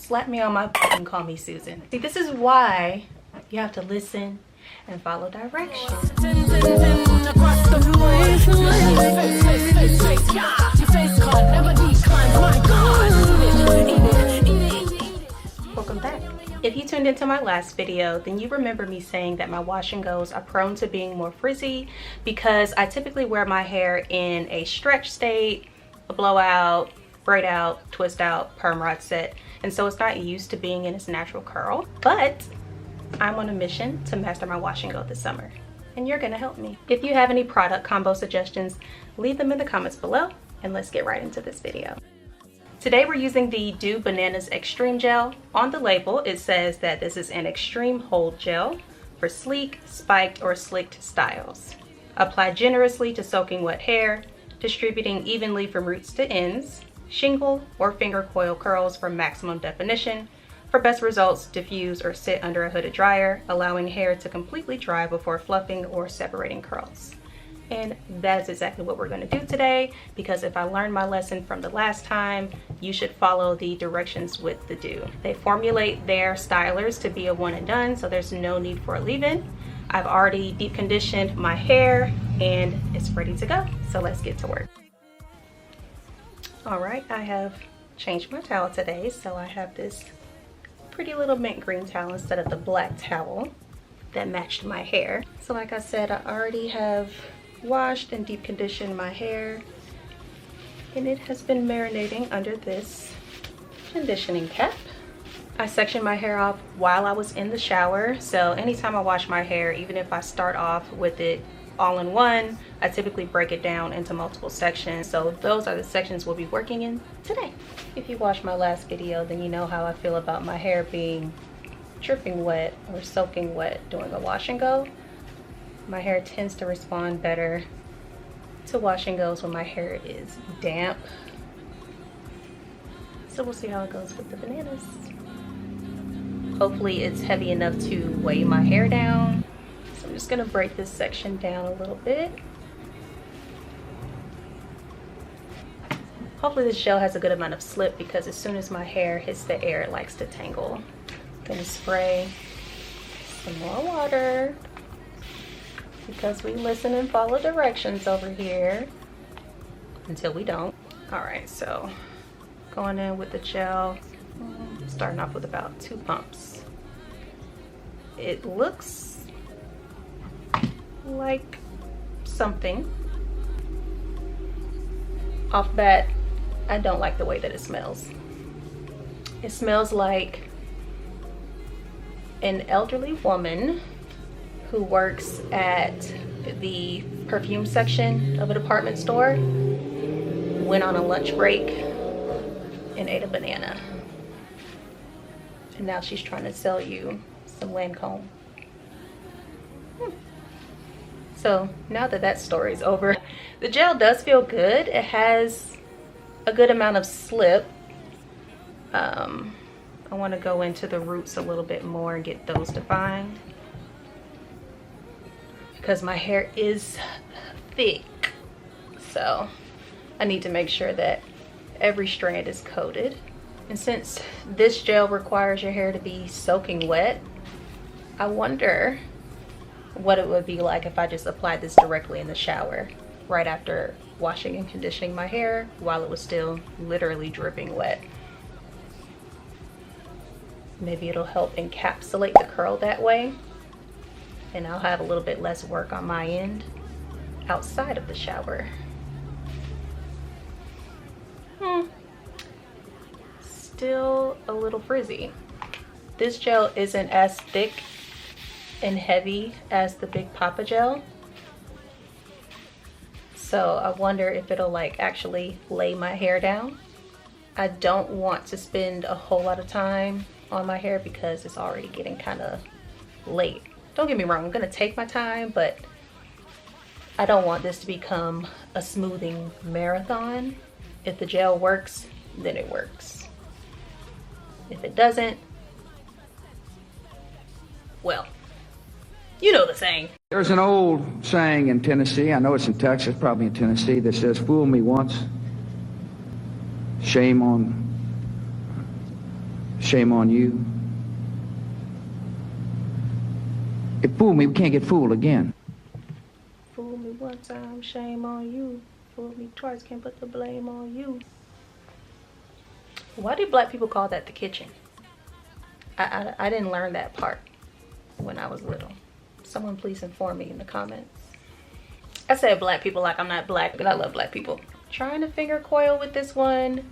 slap me on my butt and call me Susan. See, this is why you have to listen and follow directions. Welcome back. If you tuned into my last video, then you remember me saying that my wash and goes are prone to being more frizzy because I typically wear my hair in a stretch state, a blowout, braid out, twist out, perm rod set, and so it's not used to being in its natural curl. But I'm on a mission to master my wash and go this summer, and you're gonna help me. If you have any product combo suggestions, leave them in the comments below, and let's get right into this video. Today we're using the Doux Bananas Xtreme Gel. On the label it says that this is an extreme hold gel for sleek, spiked, or slicked styles. Apply generously to soaking wet hair, distributing evenly from roots to ends. Shingle or finger coil curls for maximum definition. For best results, diffuse or sit under a hooded dryer, allowing hair to completely dry before fluffing or separating curls. And that's exactly what we're going to do today, because if I learned my lesson from the last time, you should follow the directions with the Doux. They formulate their stylers to be a one and done, so there's no need for a leave-in. I've already deep conditioned my hair and it's ready to go, so let's get to work. All right, I have changed my towel today, so I have this pretty little mint green towel instead of the black towel that matched my hair. So like I said, I already have washed and deep conditioned my hair, and it has been marinating under this conditioning cap. I sectioned my hair off while I was in the shower, so anytime I wash my hair, even if I start off with it all in one, I typically break it down into multiple sections. So those are the sections we'll be working in today. If you watched my last video, then you know how I feel about my hair being dripping wet or soaking wet during a wash and go. My hair tends to respond better to wash and goes when my hair is damp. So we'll see how it goes with the bananas. Hopefully it's heavy enough to weigh my hair down. So I'm just gonna break this section down a little bit. Hopefully this gel has a good amount of slip, because as soon as my hair hits the air, it likes to tangle. I'm gonna spray some more water, because we listen and follow directions over here until we don't. All right, so going in with the gel, starting off with about 2 pumps. It looks like something. Off bat, I don't like the way that it smells. It smells like an elderly woman who works at the perfume section of a department store went on a lunch break and ate a banana, and now she's trying to sell you some Lancome. So now that that story's over, the gel does feel good. It has a good amount of slip. I want to go into the roots a little bit more and get those defined, because my hair is thick, so I need to make sure that every strand is coated. And since this gel requires your hair to be soaking wet, I wonder what it would be like if I just applied this directly in the shower right after washing and conditioning my hair while it was still literally dripping wet. Maybe it'll help encapsulate the curl that way, and I'll have a little bit less work on my end outside of the shower. Still a little frizzy. This gel isn't as thick and heavy as the Big Papa gel, so I wonder if it'll like actually lay my hair down. I don't want to spend a whole lot of time on my hair because it's already getting kind of late. Don't get me wrong, I'm gonna take my time, but I don't want this to become a smoothing marathon. If the gel works, then it works. If it doesn't, well, you know the saying. There's an old saying in Tennessee, I know it's in Texas, probably in Tennessee, that says, fool me once, shame on Shame on you. It fooled me, we can't get fooled again. Fool me one time, shame on you. Fool me twice, can't put the blame on you. Why do black people call that the kitchen? I didn't learn that part when I was little. Someone please inform me in the comments. I said black people like I'm not black, but I love black people. Trying to finger coil with this one,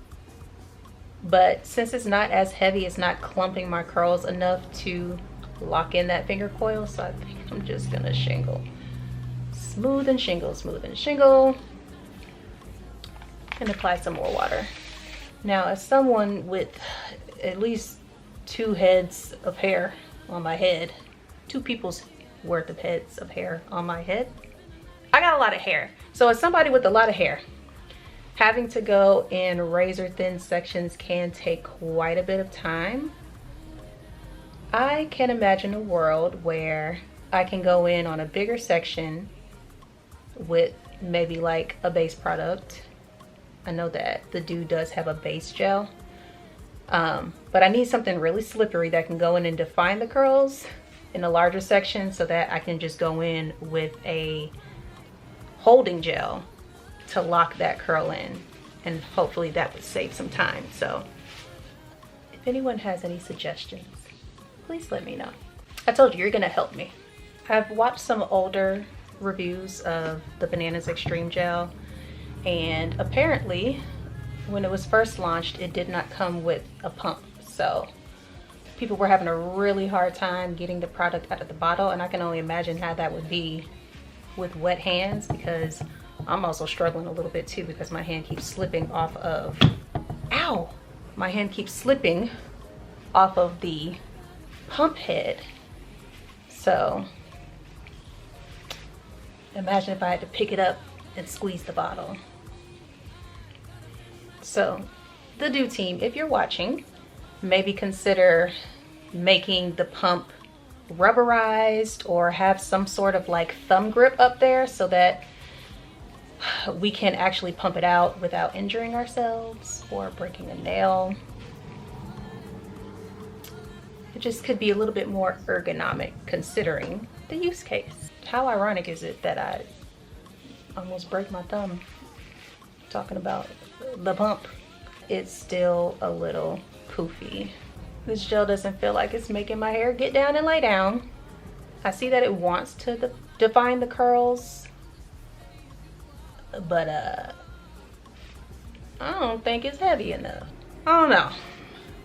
but since it's not as heavy, it's not clumping my curls enough to lock in that finger coil, so I think I'm just gonna shingle. Smooth and shingle, smooth and shingle. And apply some more water. Now, as someone with at least 2 heads of hair on my head, 2 people's worth of heads of hair on my head, I got a lot of hair. So as somebody with a lot of hair, having to go in razor thin sections can take quite a bit of time. I can imagine a world where I can go in on a bigger section with maybe like a base product. I know that the Doux does have a base gel, but I need something really slippery that can go in and define the curls in a larger section so that I can just go in with a holding gel to lock that curl in, and hopefully that would save some time. So if anyone has any suggestions, please let me know. I told you, you're gonna help me. I've watched some older reviews of the Bananas Xtreme Gel, and apparently when it was first launched, it did not come with a pump. So people were having a really hard time getting the product out of the bottle, and I can only imagine how that would be with wet hands, because I'm also struggling a little bit too, because my hand keeps slipping off of, ow! My hand keeps slipping off of the pump head. So imagine if I had to pick it up and squeeze the bottle. So the Doux team, if you're watching, maybe consider making the pump rubberized or have some sort of like thumb grip up there so that we can actually pump it out without injuring ourselves or breaking a nail. It just could be a little bit more ergonomic considering the use case. How ironic is it that I almost break my thumb talking about the pump? It's still a little poofy. This gel doesn't feel like it's making my hair get down and lay down. I see that it wants to define the curls, but I don't think it's heavy enough. I don't know.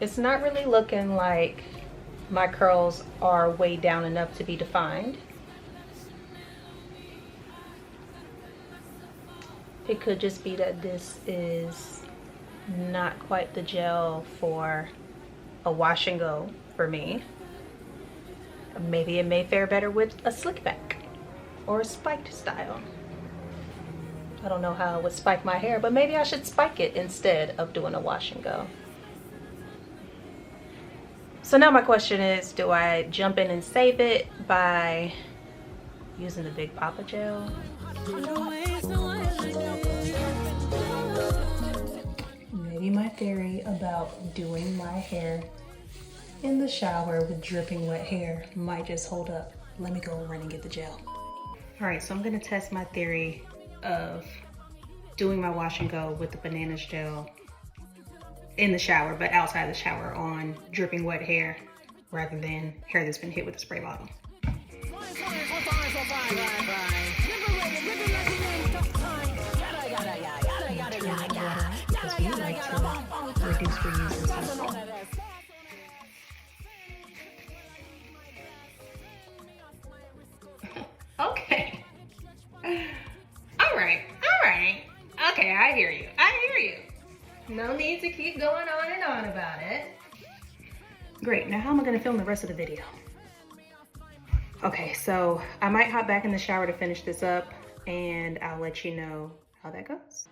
It's not really looking like my curls are way down enough to be defined. It could just be that this is not quite the gel for a wash and go for me. Maybe it may fare better with a slick back or a spiked style. I don't know how it would spike my hair, but maybe I should spike it instead of doing a wash and go. So now my question is, do I jump in and save it by using the Big Papa gel? Maybe my theory about doing my hair in the shower with dripping wet hair might just hold up. Let me go run and get the gel. All right, so I'm gonna test my theory of doing my wash and go with the Bananas gel in the shower, but outside the shower on dripping wet hair rather than hair that's been hit with a spray bottle. Because we like to reduce reuse and stuff. Okay. All right. Okay, I hear you. No need to keep going on and on about it. Great, now how am I gonna film the rest of the video? Okay, so I might hop back in the shower to finish this up, and I'll let you know how that goes.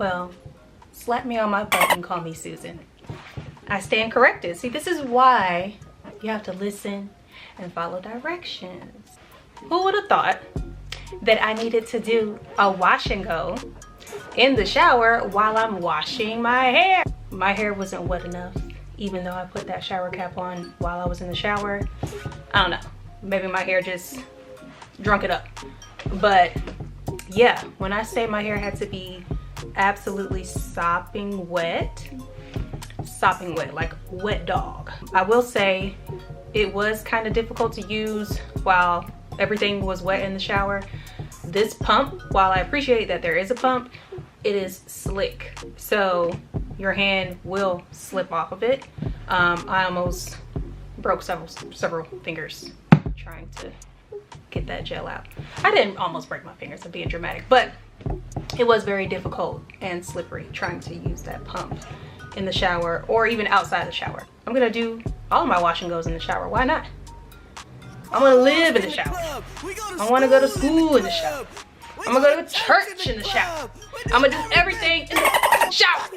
Well, slap me on my butt and call me Susan. I stand corrected. See, this is why you have to listen and follow directions. Who would have thought that I needed to do a wash and go in the shower while I'm washing my hair? My hair wasn't wet enough, even though I put that shower cap on while I was in the shower. I don't know, maybe my hair just drunk it up. But yeah, when I say my hair had to be absolutely sopping wet, like wet dog. I will say it was kind of difficult to use while everything was wet in the shower. This pump, while I appreciate that there is a pump, it is slick, so your hand will slip off of it. I almost broke several fingers trying to get that gel out. I didn't almost break my fingers, I'm being dramatic, but it was very difficult and slippery trying to use that pump in the shower or even outside the shower. I'm gonna do all of my wash and goes in the shower. Why not? I'm gonna live in the shower. I wanna go to school in the shower. I'm gonna go to church in the shower. I'm gonna do everything in the shower.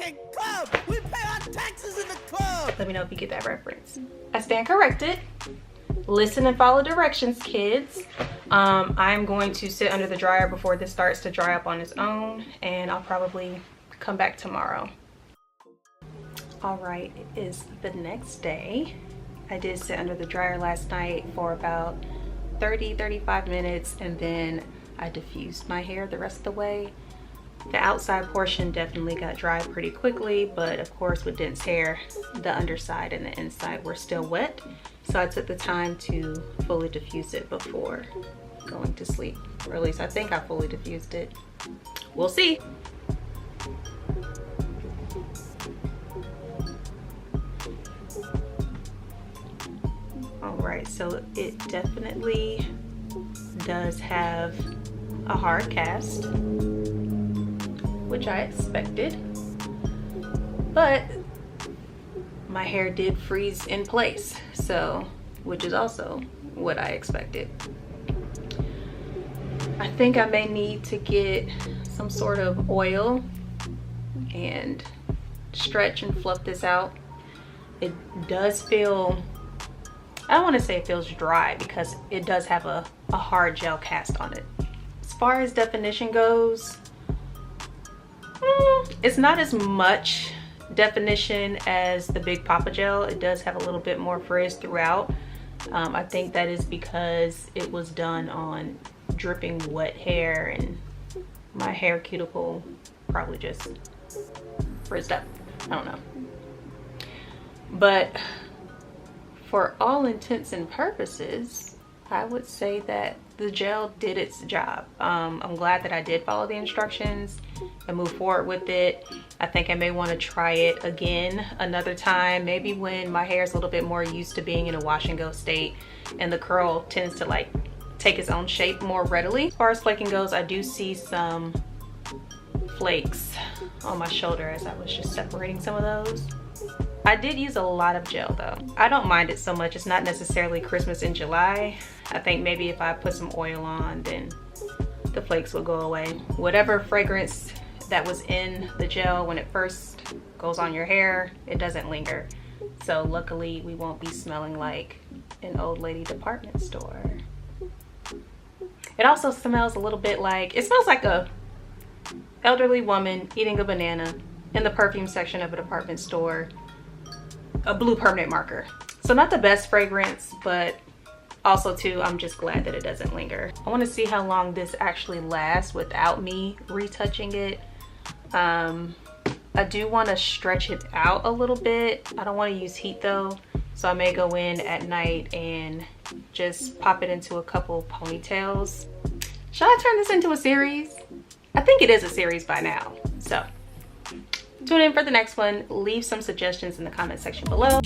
Let me know if you get that reference. I stand corrected. Listen and follow directions, kids. I'm going to sit under the dryer before this starts to dry up on its own, and I'll probably come back tomorrow. All right, it is the next day. I did sit under the dryer last night for about 30-35 minutes, and then I diffused my hair the rest of the way. The outside portion definitely got dry pretty quickly, but of course with dense hair, the underside and the inside were still wet. So I took the time to fully diffuse it before going to sleep, or at least I think I fully diffused it. We'll see. All right, so it definitely does have a hard cast, which I expected, but my hair did freeze in place, so which is also what I expected. I think I may need to get some sort of oil and stretch and fluff this out. It does feel, I don't want to say it feels dry because it does have a hard gel cast on it. As far as definition goes, it's not as much definition as the Big Papa gel. It does have a little bit more frizz throughout. I think that is because it was done on dripping wet hair, and my hair cuticle probably just frizzed up. I don't know. But for all intents and purposes, I would say that the gel did its job. I'm glad that I did follow the instructions and move forward with it. I think I may want to try it again another time, maybe when my hair is a little bit more used to being in a wash and go state and the curl tends to like take its own shape more readily. As far as flaking goes, I do see some flakes on my shoulder as I was just separating some of those. I did use a lot of gel though. I don't mind it so much. It's not necessarily Christmas in July. I think maybe if I put some oil on, then the flakes will go away. Whatever fragrance that was in the gel when it first goes on your hair, it doesn't linger. So luckily we won't be smelling like an old lady department store. It also smells a little bit like, it smells like a elderly woman eating a banana in the perfume section of a department store. A blue permanent marker. So not the best fragrance, but also too, I'm just glad that it doesn't linger. I want to see how long this actually lasts without me retouching it. I do want to stretch it out a little bit. I don't want to use heat though, so I may go in at night and just pop it into a couple ponytails. Should I turn this into a series? I think it is a series by now, so tune in for the next one. Leave some suggestions in the comment section below.